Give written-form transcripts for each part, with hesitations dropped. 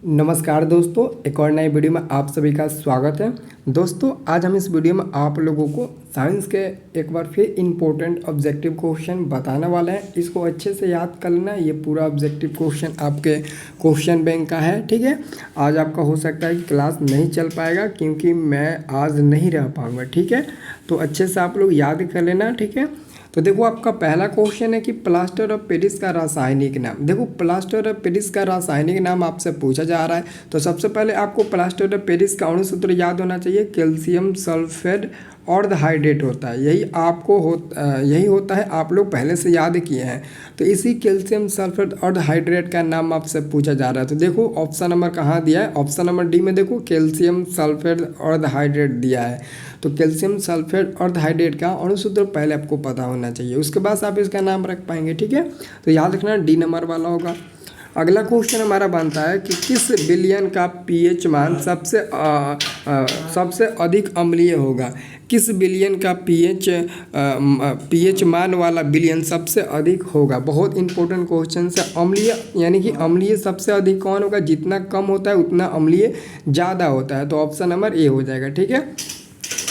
नमस्कार दोस्तों, एक और नई वीडियो में आप सभी का स्वागत है। दोस्तों, आज हम इस वीडियो में आप लोगों को साइंस के एक बार फिर इम्पोर्टेंट ऑब्जेक्टिव क्वेश्चन बताने वाले हैं। इसको अच्छे से याद कर लेना। ये पूरा ऑब्जेक्टिव क्वेश्चन आपके क्वेश्चन बैंक का है, ठीक है। आज आपका हो सकता है कि क्लास नहीं चल पाएगा क्योंकि मैं आज नहीं रह पाऊँगा, ठीक है। तो अच्छे से आप लोग याद कर लेना, ठीक है। तो देखो, आपका पहला क्वेश्चन है कि प्लास्टर ऑफ पेरिस का रासायनिक नाम। देखो, प्लास्टर ऑफ पेरिस का रासायनिक नाम आपसे पूछा जा रहा है। तो सबसे पहले आपको प्लास्टर ऑफ पेरिस का अणु सूत्र याद होना चाहिए। कैल्शियम सल्फेट और द हाइड्रेट होता है, यही होता है। आप लोग पहले से याद किए हैं। तो इसी कैल्शियम सल्फेट और द हाइड्रेट का नाम आपसे पूछा जा रहा है। तो देखो, ऑप्शन नंबर कहाँ दिया है? ऑप्शन नंबर डी में देखो, कैल्शियम सल्फेट और द हाइड्रेट दिया है। तो कैल्शियम सल्फेट और द हाइड्रेट का अणु सूत्र पहले आपको पता होना चाहिए, उसके बाद आप इसका नाम रख पाएंगे, ठीक है। तो याद रखना, डी नंबर वाला होगा। अगला क्वेश्चन हमारा बनता है कि किस विलयन का पीएच मान सबसे अधिक अम्लीय होगा। किस विलयन का पीएच मान वाला विलयन सबसे अधिक होगा। बहुत इंपॉर्टेंट क्वेश्चन है। अम्लीय यानी कि अम्लीय सबसे अधिक कौन होगा? जितना कम होता है उतना अम्लीय ज़्यादा होता है। तो ऑप्शन नंबर ए हो जाएगा, ठीक है।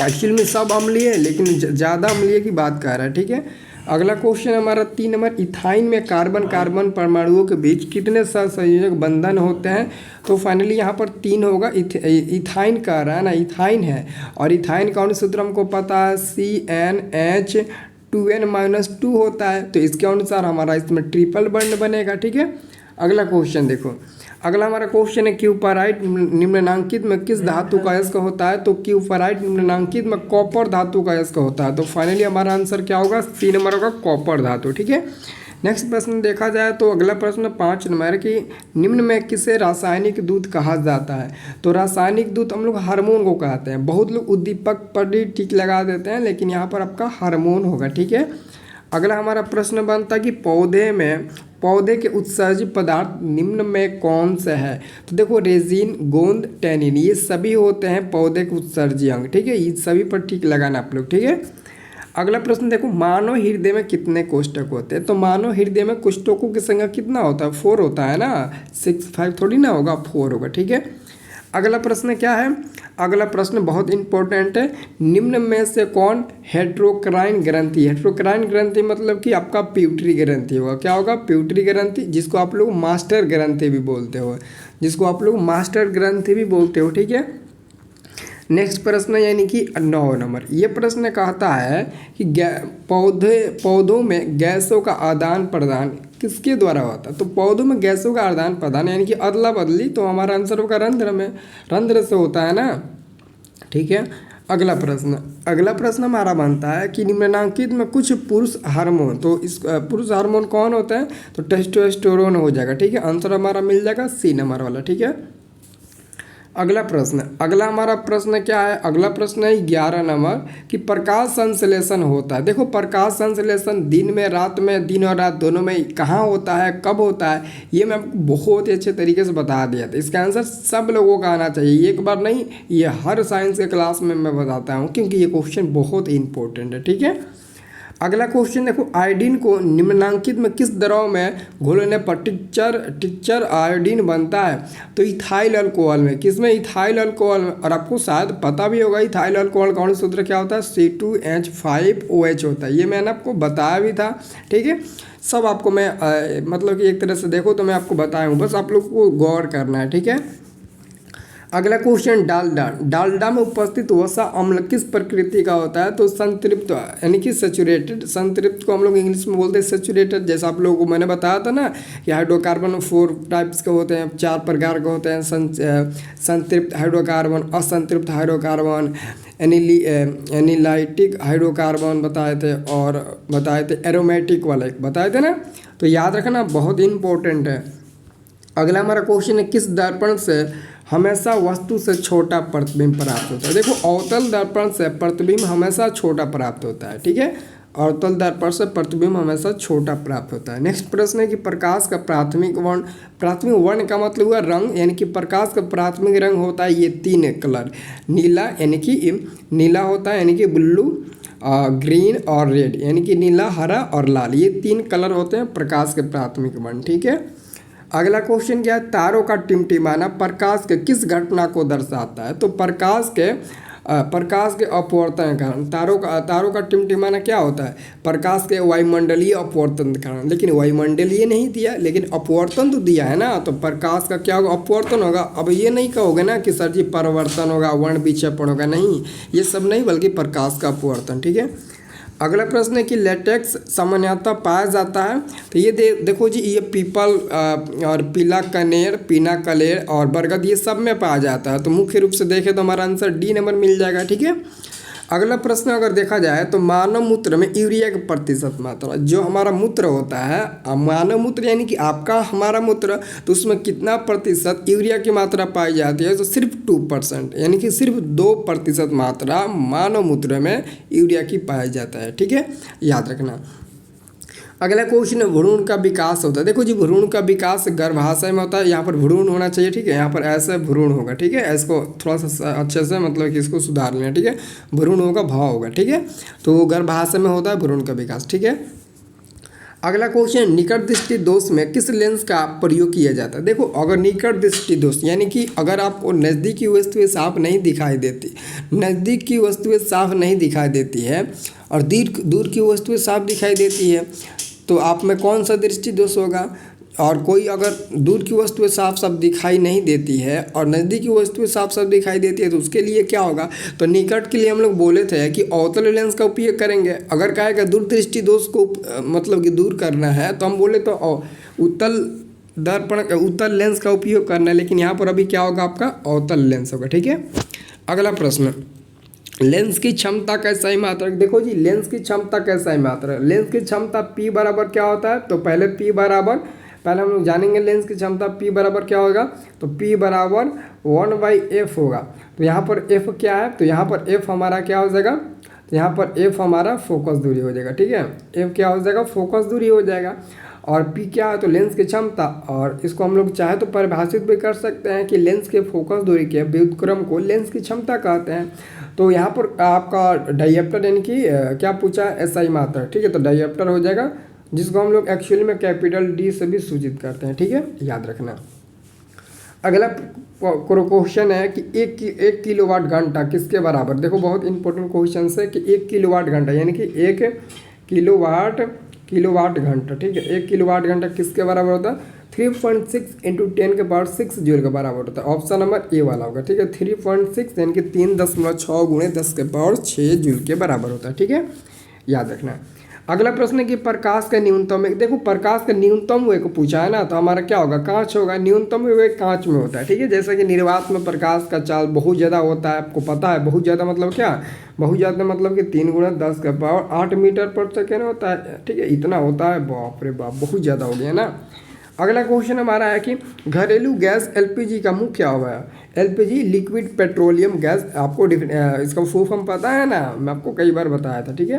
एक्चुअल में सब अम्लीय है लेकिन ज़्यादा अम्लीय की बात कर रहा है, ठीक है। अगला क्वेश्चन हमारा 3 नंबर, इथाइन में कार्बन कार्बन परमाणुओं के बीच कितने सहसंयोजक बंधन होते हैं। तो फाइनली यहाँ पर 3 होगा। इथाइन कह रहा है ना, इथाइन है। और इथाइन का अणु सूत्र हमको पता है, CnH2n-2 होता है। तो इसके अनुसार हमारा इसमें ट्रिपल बॉन्ड बनेगा, ठीक है। अगला क्वेश्चन देखो, अगला हमारा क्वेश्चन है क्यूपराइट निम्नलिखित में किस धातु का अयस्क होता है। तो क्यूपराइट निम्नलिखित में कॉपर धातु का अयस्क होता है। तो फाइनली हमारा आंसर क्या होगा? सी नंबर होगा, कॉपर धातु, ठीक है। नेक्स्ट प्रश्न देखा जाए तो अगला प्रश्न 5 नंबर की निम्न में किसे रासायनिक दूत कहा जाता है। तो रासायनिक दूत हम लोग हार्मोन को कहते हैं। बहुत लोग उद्दीपक पर भी टिक लगा देते हैं, लेकिन यहाँ पर आपका हार्मोन होगा, ठीक है। अगला हमारा प्रश्न बनता है कि पौधे के उत्सर्जी पदार्थ निम्न में कौन से है। तो देखो, रेजिन, गोंद, टैनिन, ये सभी होते हैं पौधे के उत्सर्जी अंग, ठीक है। ये सभी पर ठीक लगाना आप लोग, ठीक है। अगला प्रश्न देखो, मानव हृदय में कितने कोष्ठक होते हैं। तो मानव हृदय में कोष्ठकों की संख्या कितना होता है? 4 होता है ना, 6 5 थोड़ी ना होगा, 4 होगा, ठीक है। अगला प्रश्न क्या है? अगला प्रश्न बहुत इंपॉर्टेंट है। निम्न में से कौन हेट्रोक्राइन ग्रंथि? हेट्रोक्राइन ग्रंथि मतलब कि आपका प्यूटरी ग्रंथि होगा। क्या होगा? प्यूटरी ग्रंथि, जिसको आप लोग मास्टर ग्रंथि भी बोलते हो, ठीक है। नेक्स्ट प्रश्न यानी कि 9 नंबर, ये प्रश्न कहता है कि पौधों में गैसों का आदान प्रदान किसके द्वारा होता है। तो पौधों में गैसों का आदान प्रदान यानी कि अदला बदली, तो हमारा आंसर होगा रंध्र से होता है ना, ठीक है। अगला प्रश्न हमारा बनता है कि निम्नलिखित में कुछ पुरुष हार्मोन, तो इस पुरुष हार्मोन कौन होते हैं। तो टेस्टोस्टेरोन हो जाएगा, ठीक है। आंसर हमारा मिल जाएगा सी नंबर वाला, ठीक है। अगला हमारा प्रश्न क्या है? अगला प्रश्न है 11 नंबर कि प्रकाश संश्लेषण होता है। देखो, प्रकाश संश्लेषण दिन में, रात में, दिन और रात दोनों में कहाँ होता है, कब होता है, ये मैं आपको बहुत ही अच्छे तरीके से बता दिया था। इसका आंसर सब लोगों का आना चाहिए, एक बार नहीं, ये हर साइंस के क्लास में मैं बताता हूँ क्योंकि ये क्वेश्चन बहुत इंपॉर्टेंट है, ठीक है। अगला क्वेश्चन देखो, आयोडीन को निम्नलिखित में किस द्रव में घोलने पर टिक्चर आयोडीन बनता है। तो इथाइल अल्कोहल में, किसमें? इथाइल अल्कोहल में। और आपको शायद पता भी होगा इथाइल अल्कोहल का अणु सूत्र क्या होता है? C2H5OH होता है। ये मैंने आपको बताया भी था, ठीक है। सब आपको मैं मतलब कि एक तरह से देखो तो मैं आपको बताया हूँ, बस आप लोग को गौर करना है, ठीक है। अगला क्वेश्चन, डालडा में उपस्थित वसा अम्ल किस प्रकृति का होता है। तो संतृप्त यानी कि सैचुरेटेड। संतृप्त को हम लोग इंग्लिश में बोलते हैं सैचुरेटेड। जैसा आप लोगों को मैंने बताया था ना कि हाइड्रोकार्बन 4 टाइप्स के होते हैं, 4 प्रकार के होते हैं। संतृप्त हाइड्रोकार्बन, असंतृप्त हाइड्रोकार्बन, एनिलाइटिक हाइड्रोकार्बन बताए थे, और बताए थे एरोमेटिक वाला एक बताए थे ना। तो याद रखना, बहुत इंपॉर्टेंट है। अगला हमारा क्वेश्चन है, किस दर्पण से हमेशा वस्तु से छोटा प्रतिबिंब प्राप्त होता है। देखो, अवतल दर्पण से प्रतिबिंब हमेशा छोटा प्राप्त होता है, ठीक है। अवतल दर्पण से प्रतिबिंब हमेशा छोटा प्राप्त होता है। नेक्स्ट प्रश्न है कि प्रकाश का प्राथमिक वर्ण का मतलब हुआ रंग, यानी कि प्रकाश का प्राथमिक रंग होता है ये 3 कलर, नीला यानी कि नीला होता है यानी कि ब्लू, ग्रीन और रेड यानी कि नीला, हरा और लाल, ये 3 कलर होते हैं प्रकाश के प्राथमिक वर्ण, ठीक है। अगला क्वेश्चन क्या है, तारों का टिमटिमाना प्रकाश के किस घटना को दर्शाता है? तो प्रकाश के अपवर्तन के कारण तारों का टिमटिमाना क्या होता है? प्रकाश के वायुमंडलीय अपवर्तन के कारण। लेकिन वायुमंडलीय नहीं दिया, लेकिन अपवर्तन तो दिया है ना, तो प्रकाश का क्या होगा? अपवर्तन होगा। अब ये नहीं कहोगे ना कि सर जी परिवर्तन होगा, वर्ण विक्षेपण होगा, नहीं, ये सब नहीं, बल्कि प्रकाश का अपवर्तन। ठीक है। अगला प्रश्न है कि लेटेक्स सामान्यतः पाया जाता है। तो ये देखो जी, ये पीपल और पीला कनेर, पीना कलेर और बरगद, ये सब में पाया जाता है। तो मुख्य रूप से देखें तो हमारा आंसर डी नंबर मिल जाएगा। ठीक है। अगला प्रश्न अगर देखा जाए तो मानव मूत्र में यूरिया की प्रतिशत मात्रा, जो हमारा मूत्र होता है, मानव मूत्र यानी कि आपका हमारा मूत्र, तो उसमें कितना प्रतिशत यूरिया की मात्रा पाई जाती है? तो सिर्फ 2%, यानी कि सिर्फ 2% मात्रा मानव मूत्र में यूरिया की पाया जाता है। ठीक है, याद रखना। अगला क्वेश्चन है भ्रूण का विकास होता है। देखो जी, भ्रूण का विकास गर्भाशय में होता है। यहाँ पर भ्रूण होना चाहिए। ठीक है, यहाँ पर ऐसे भ्रूण होगा। ठीक है, इसको थोड़ा सा अच्छे से मतलब कि इसको सुधार लेना। ठीक है, भ्रूण होगा, भाव होगा। ठीक है, तो गर्भाशय में होता है भ्रूण का विकास। ठीक है। अगला क्वेश्चन, निकट दृष्टि दोष में किस लेंस का प्रयोग किया जाता है? देखो, अगर निकट दृष्टि दोष यानी कि अगर आपको नज़दीक की वस्तुएं साफ नहीं दिखाई देती, नज़दीक की वस्तुएं साफ नहीं दिखाई देती है और दूर की वस्तुएं साफ दिखाई देती है, तो आप में कौन सा दृष्टि दोष होगा? और कोई अगर दूर की वस्तुएं साफ साफ दिखाई नहीं देती है और नज़दीक की वस्तुएं साफ साफ दिखाई देती है, तो उसके लिए क्या होगा? तो निकट के लिए हम लोग बोले थे कि अवतल लेंस का उपयोग करेंगे। अगर कहेगा दूर दृष्टि दोष को मतलब कि दूर करना है, तो हम बोले तो उत्तल लेंस का उपयोग करना है। लेकिन यहाँ पर अभी क्या होगा? आपका अवतल लेंस होगा। ठीक है। अगला प्रश्न, लेंस की क्षमता का सही मात्रक। देखो जी, लेंस की क्षमता का सही मात्रक, लेंस की क्षमता P बराबर क्या होता है? तो पहले हम लोग जानेंगे लेंस की क्षमता P बराबर क्या होगा। तो P बराबर 1/f होगा। तो यहाँ पर f क्या है? तो यहाँ पर f हमारा क्या हो जाएगा? तो यहाँ पर f हमारा फोकस दूरी हो जाएगा। ठीक है, f क्या हो जाएगा? फोकस दूरी हो जाएगा। और P क्या है? तो लेंस की क्षमता, और इसको हम लोग चाहे तो परिभाषित भी कर सकते हैं कि लेंस के फोकस दूरी के व्युत्क्रम को लेंस की क्षमता कहते हैं। तो यहाँ पर आपका डायप्टर यानी कि क्या पूछा है? SI मात्रा। ठीक है, तो डायप्टर हो जाएगा, जिसको हम लोग एक्चुअली में कैपिटल D से भी सूचित करते हैं। ठीक है, याद रखना। अगला क्वेश्चन है कि एक किलोवाट घंटा किसके बराबर? देखो, बहुत इंपॉर्टेंट क्वेश्चन है कि 1 किलोवाट घंटा यानी कि 1 किलोवाट घंटा। ठीक है, 1 किलोवाट घंटा किसके बराबर होता है? 3.6 × 10⁻6 जूल के बराबर होता है। ऑप्शन नंबर ए वाला होगा। ठीक है, 3.6 यानी कि 3.6 × 10⁻6 जूल के बराबर होता है। ठीक है, याद रखना। अगला प्रश्न है कि प्रकाश का न्यूनतम वेग। देखो, प्रकाश का न्यूनतम वेग को पूछा है ना, तो हमारा क्या होगा? कांच होगा। न्यूनतम वेग कांच में होता है। ठीक है, जैसा कि निर्वात में प्रकाश का चाल बहुत ज़्यादा होता है, आपको पता है। बहुत ज़्यादा मतलब क्या? बहुत ज़्यादा मतलब कि 3 × 10⁸ मीटर पर सेकेंड होता है। ठीक है, इतना होता है। बाप रे बाप, बहुत ज़्यादा हो गया ना। अगला क्वेश्चन हमारा है कि घरेलू गैस LPG का मुख्य अवयव। LPG लिक्विड पेट्रोलियम गैस, आपको इसका फुल फॉर्म पता है ना, मैं आपको कई बार बताया था। ठीक है,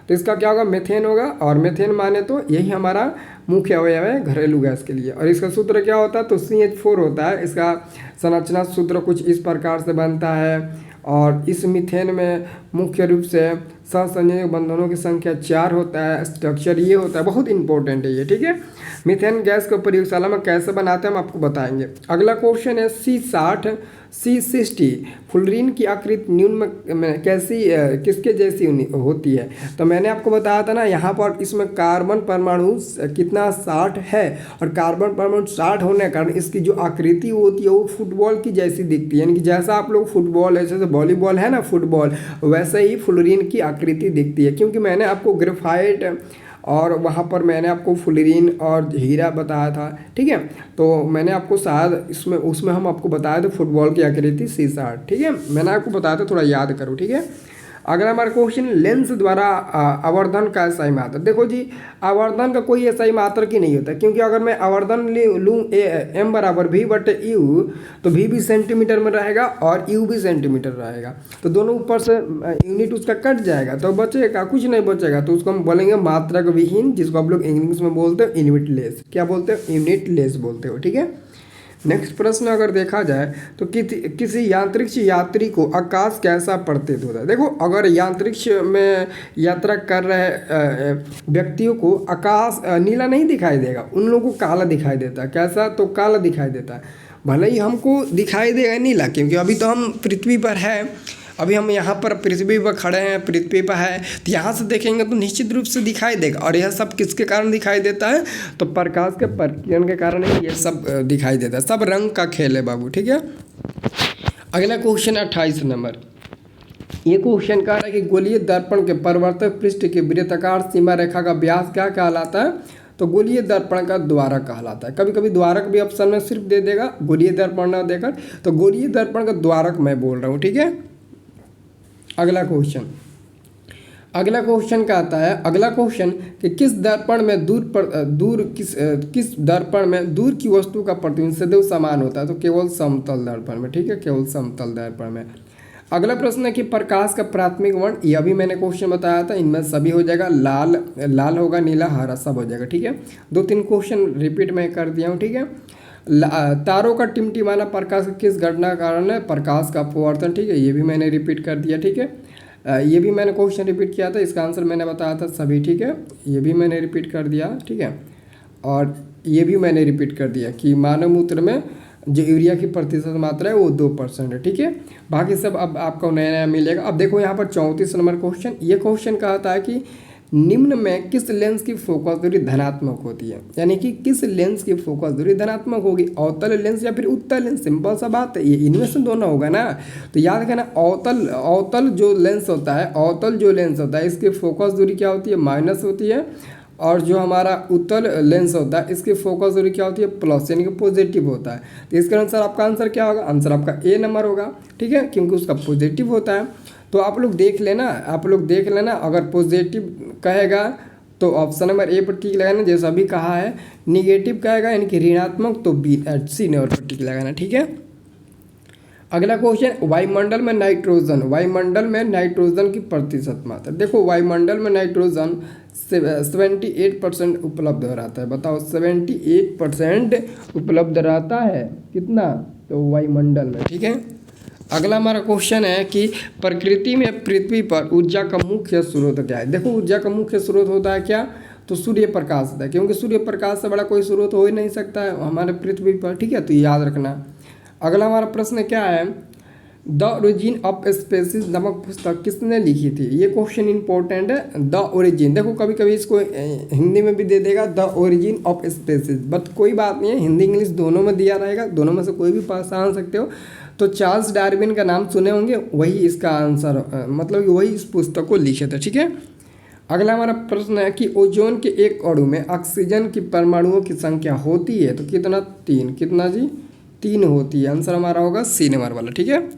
तो इसका क्या होगा? मेथेन होगा। और मेथेन माने तो यही हमारा मुख्य अवयव है घरेलू गैस के लिए। और इसका सूत्र क्या होता है? तो CH4 होता है। इसका संरचना सूत्र कुछ इस प्रकार से बनता है। और इस मीथेन में मुख्य रूप से सहसंयोजक बंधनों की संख्या 4 होता है। स्ट्रक्चर ये होता है, बहुत इंपॉर्टेंट है ये। ठीक है, मीथेन गैस को प्रयोगशाला में कैसे बनाते हैं हम आपको बताएंगे। अगला क्वेश्चन है C60 C60 फ्लोरीन की आकृति न्यून में कैसी किसके जैसी होती है? तो मैंने आपको बताया था ना, यहाँ पर इसमें कार्बन परमाणु कितना 60 है, और कार्बन परमाणु 60 होने के कारण इसकी जो आकृति होती है वो फुटबॉल की जैसी दिखती है। यानी कि जैसा आप लोग फुटबॉल है, जैसे वॉलीबॉल है ना, फुटबॉल, वैसे ही फ्लोरीन की आकृति दिखती है। क्योंकि मैंने आपको ग्रेफाइट और वहाँ पर मैंने आपको फ्लोरीन और हीरा बताया था। ठीक है, तो मैंने आपको शायद उसमें हम आपको बताया था फुटबॉल की आकृति C60। ठीक है, मैंने आपको बताया था, थोड़ा याद करो। ठीक है, अगला हमारा क्वेश्चन, लेंस द्वारा आवर्धन का सही मात्रक। देखो जी, आवर्धन का कोई सही मात्रक ही नहीं होता, क्योंकि अगर मैं आवर्धन लूँ M बराबर V/U, तो V भी सेंटीमीटर में रहेगा और U भी सेंटीमीटर रहेगा। तो दोनों ऊपर से यूनिट उसका कट जाएगा, तो बचेगा कुछ नहीं बचेगा। तो उसको हम बोलेंगे मात्रक विहीन, जिसको आप लोग इंग्लिश में बोलते हो यूनिटलेस। क्या बोलते हो? यूनिटलेस बोलते हो। ठीक है, नेक्स्ट प्रश्न अगर देखा जाए तो किसी यांत्रिक्ष यात्री को आकाश कैसा प्रतीत होता है। देखो अगर यांत्रिक्ष में यात्रा कर रहे व्यक्तियों को आकाश नीला नहीं दिखाई देगा, उन लोगों को काला दिखाई देता है। कैसा? तो काला दिखाई देता है। भले ही हमको दिखाई देगा नीला, क्योंकि अभी तो हम पृथ्वी पर है, अभी हम यहाँ पर पृथ्वी पर खड़े हैं, पृथ्वी पर है, तो यहाँ से देखेंगे तो निश्चित रूप से दिखाई देगा। और यह सब किसके कारण दिखाई देता है? तो प्रकाश के प्रकीर्णन के कारण ही ये सब दिखाई देता है। सब रंग का खेल है बाबू, ठीक है। अगला क्वेश्चन 28 नंबर। ये क्वेश्चन कह रहा है कि गोलीय दर्पण के परावर्तक पृष्ठ की वृत्ताकार सीमा रेखा का व्यास क्या कहलाता है? तो गोलीय दर्पण का द्वारक कहलाता है। कभी कभी द्वारक भी ऑप्शन में सिर्फ दे देगा, गोलीय दर्पण ना देकर, तो गोलीय दर्पण का द्वारक मैं बोल रहा हूँ, ठीक है। अगला क्वेश्चन कहता है, अगला क्वेश्चन कि किस दर्पण में किस दर्पण में दूर की वस्तु का प्रतिबिंब सदैव समान होता है? तो केवल समतल दर्पण में, ठीक है, केवल समतल दर्पण में। अगला प्रश्न है कि प्रकाश का प्राथमिक वर्ण, यह भी मैंने क्वेश्चन बताया था, इनमें सभी हो जाएगा, लाल होगा, नीला, हरा, सब हो जाएगा, ठीक है। 2-3 क्वेश्चन रिपीट मैं कर दिया हूँ, ठीक है। तारों का टिमटिमाना प्रकाश का किस घटना का कारण है? प्रकाश का अपवर्तन, ठीक है, ये भी मैंने रिपीट कर दिया, ठीक है। ये भी मैंने क्वेश्चन रिपीट किया था, इसका आंसर मैंने बताया था सभी, ठीक है, ये भी मैंने रिपीट कर दिया, ठीक है। और ये भी मैंने रिपीट कर दिया कि मानव मूत्र में जो यूरिया की प्रतिशत मात्रा है वो 2% है, ठीक है। बाकी सब अब आपको नया नया मिलेगा। अब देखो यहाँ पर 34 नंबर क्वेश्चन, ये क्वेश्चन कहता है कि निम्न में किस लेंस की फोकस दूरी धनात्मक होती है? यानी कि किस लेंस की फोकस दूरी धनात्मक होगी, अवतल लेंस या फिर उत्तल लेंस? सिंपल सा बात है, ये इनमें से दोनों होगा ना। तो याद रखना, अवतल जो लेंस होता है, इसकी फोकस दूरी क्या होती है? माइनस होती है। और जो हमारा उत्तल लेंस होता है, इसकी फोकस दूरी क्या होती है? प्लस, यानी कि पॉजिटिव होता है। तो इसके अनुसार आपका आंसर क्या होगा? आंसर आपका ए नंबर होगा, ठीक है, क्योंकि उसका पॉजिटिव होता है। तो आप लोग देख लेना, अगर पॉजिटिव कहेगा तो ऑप्शन नंबर ए पर टिक लगाना, जैसा अभी कहा है। निगेटिव कहेगा यानी कि ऋणात्मक, तो सी नंबर पर टिक लगाना, ठीक है। अगला क्वेश्चन, वायुमंडल में नाइट्रोजन की प्रतिशत मात्रा। देखो वायुमंडल में नाइट्रोजन 78% उपलब्ध रहता है। बताओ 78% उपलब्ध रहता है, कितना? तो वायुमंडल में, ठीक है। अगला हमारा क्वेश्चन है कि प्रकृति में पृथ्वी पर ऊर्जा का मुख्य स्रोत क्या है? देखो ऊर्जा का मुख्य स्रोत होता है क्या? तो सूर्य प्रकाश होता है, क्योंकि सूर्य प्रकाश से बड़ा कोई स्रोत हो ही नहीं सकता है हमारे पृथ्वी पर, ठीक है, तो याद रखना। अगला हमारा प्रश्न क्या है? द ओरिजिन ऑफ स्पेसीज नामक पुस्तक किसने लिखी थी? ये क्वेश्चन इंपॉर्टेंट है। द ओरिजिन, देखो कभी कभी इसको हिंदी में भी दे देगा, the origin of species, but कोई बात नहीं है, हिंदी इंग्लिश दोनों में दिया रहेगा, दोनों में से कोई भी पहचान सकते हो। तो चार्ल्स डार्विन का नाम सुने होंगे, वही इसका आंसर, मतलब कि वही इस पुस्तक को लिखे थे, ठीक है। अगला हमारा प्रश्न है कि ओजोन के एक अणु में ऑक्सीजन की परमाणुओं की संख्या होती है तो कितना? 3। कितना जी? 3 होती है। आंसर हमारा होगा सी नंबर वाला, ठीक है।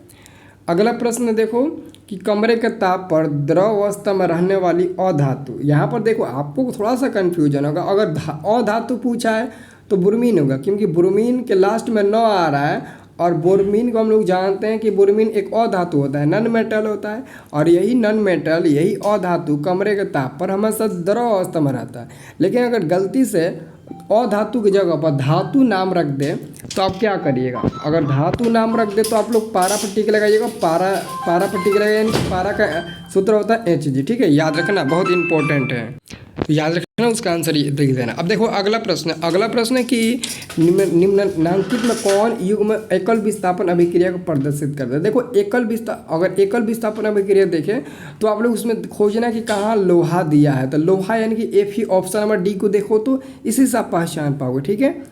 अगला प्रश्न देखो कि कमरे के ताप पर द्रव अवस्था में रहने वाली अधातु। यहाँ पर देखो आपको थोड़ा सा कन्फ्यूजन होगा, अगर अधातु पूछा है तो ब्रोमीन होगा, क्योंकि ब्रोमीन के लास्ट में न आ रहा है। और बोरमीन को हम लोग जानते हैं कि बोरमीन एक अधातु होता है, नन मेटल होता है, और यही नन मेटल, यही अधातु कमरे के ताप पर हमेशा द्रव अवस्था में रहता है। लेकिन अगर गलती से अधातु की जगह पर धातु नाम रख दे तो आप क्या करिएगा? अगर धातु नाम रख दे तो आप लोग पारा पर टिक लगाइएगा, पारा पर टिक लगाइएगा, यानी पारा का सूत्र होता है Hg, ठीक है, याद रखना, बहुत इंपॉर्टेंट है, तो याद रखना, उसका आंसर ये देख देना। अब देखो अगला प्रश्न है कि निम्नलिखित में कौन युग में एकल विस्थापन अभिक्रिया को प्रदर्शित करता है? देखो अगर एकल विस्थापन अभिक्रिया देखें तो आप लोग उसमें खोजना कि कहाँ लोहा दिया है, तो लोहा यानी कि एफ ही, ऑप्शन नंबर डी को देखो तो इसी से आप पहचान पाओगे, ठीक है।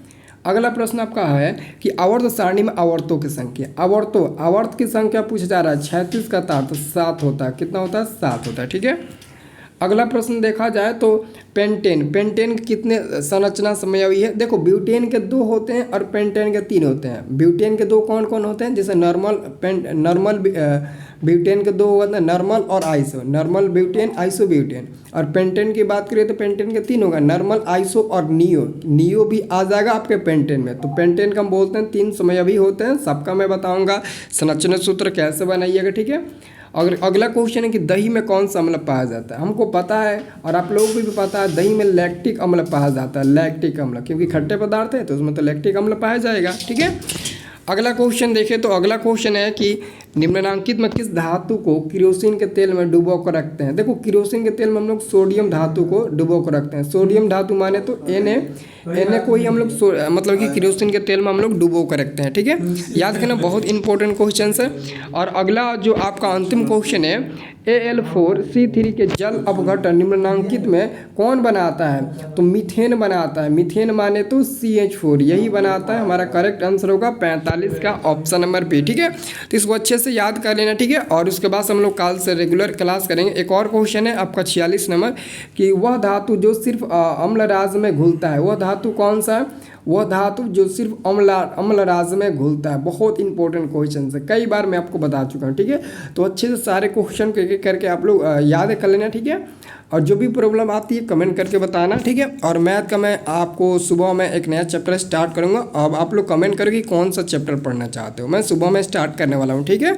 अगला प्रश्न आपका है कि आवर्त सारणी में आवर्तों की संख्या, आवर्त की संख्या पूछा जा रहा है, 36 का तार 7 होता है, कितना होता है? 7 होता है, ठीक है। अगला प्रश्न देखा जाए तो पेंटेन कितने संरचना समयावी है? देखो ब्यूटेन के 2 होते हैं और पेंटेन के 3 होते हैं। ब्यूटेन के 2 कौन कौन होते हैं? जैसे नॉर्मल ब्यूटेन के दो होगा, नॉर्मल और iso, normal butane, iso butane. और पेंटेन की बात करें तो पेंटेन के 3 होगा, नॉर्मल, आइसो और नियो। नियो भी आ जाएगा आपके पेंटेन में। तो पेंटेन का हम बोलते हैं 3 समयावी होते हैं, सबका मैं बताऊंगा संरचना सूत्र कैसे बनाइएगा, ठीक है। अगर अगला क्वेश्चन है कि दही में कौन सा अम्ल पाया जाता है। हमको पता है और आप लोगों को भी पता है, दही में लैक्टिक अम्ल पाया जाता है, लैक्टिक अम्ल, क्योंकि खट्टे पदार्थ है तो उसमें तो लैक्टिक अम्ल पाया जाएगा, ठीक है। अगला क्वेश्चन देखें तो अगला क्वेश्चन है कि निम्नलिखित में किस धातु को किरोसिन के तेल में डुबो कर रखते हैं। देखो किरोसिन के तेल में हम लोग सोडियम धातु को डुबो कर रखते हैं। सोडियम धातु माने तो Na को ही हम लोग मतलब कि किरोसिन के तेल में हम लोग डुबो कर रखते हैं, ठीक है। याद रखना, बहुत इंपॉर्टेंट क्वेश्चन है। और अगला जो आपका अंतिम क्वेश्चन है, Al4C3 के जल अपघटन निम्नलिखित में कौन बनाता है। तो मीथेन बनाता है। मीथेन माने तो CH4 यही बनाता है। हमारा करेक्ट आंसर होगा 45 का ऑप्शन नंबर बी, ठीक है। तो इसको अच्छे से याद कर लेना, ठीक है। और उसके बाद हम लोग कल से रेगुलर क्लास करेंगे। एक और क्वेश्चन है आपका 46 नंबर कि वह धातु जो सिर्फ अम्ल राज में घुलता है, वह धातु कौन सा है। वह धातु जो सिर्फ अम्ल राज में घुलता है। बहुत इंपॉर्टेंट क्वेश्चन है, कई बार मैं आपको बता चुका हूँ, ठीक है। तो अच्छे से सारे क्वेश्चन करके आप लोग याद कर लेना, ठीक है। और जो भी प्रॉब्लम आती है कमेंट करके बताना, ठीक है। और मैथ का मैं आपको सुबह में एक नया चैप्टर स्टार्ट करूँगा। अब आप लोग कमेंट करो कि कौन सा चैप्टर पढ़ना चाहते हो। मैं सुबह में स्टार्ट करने वाला हूँ, ठीक है।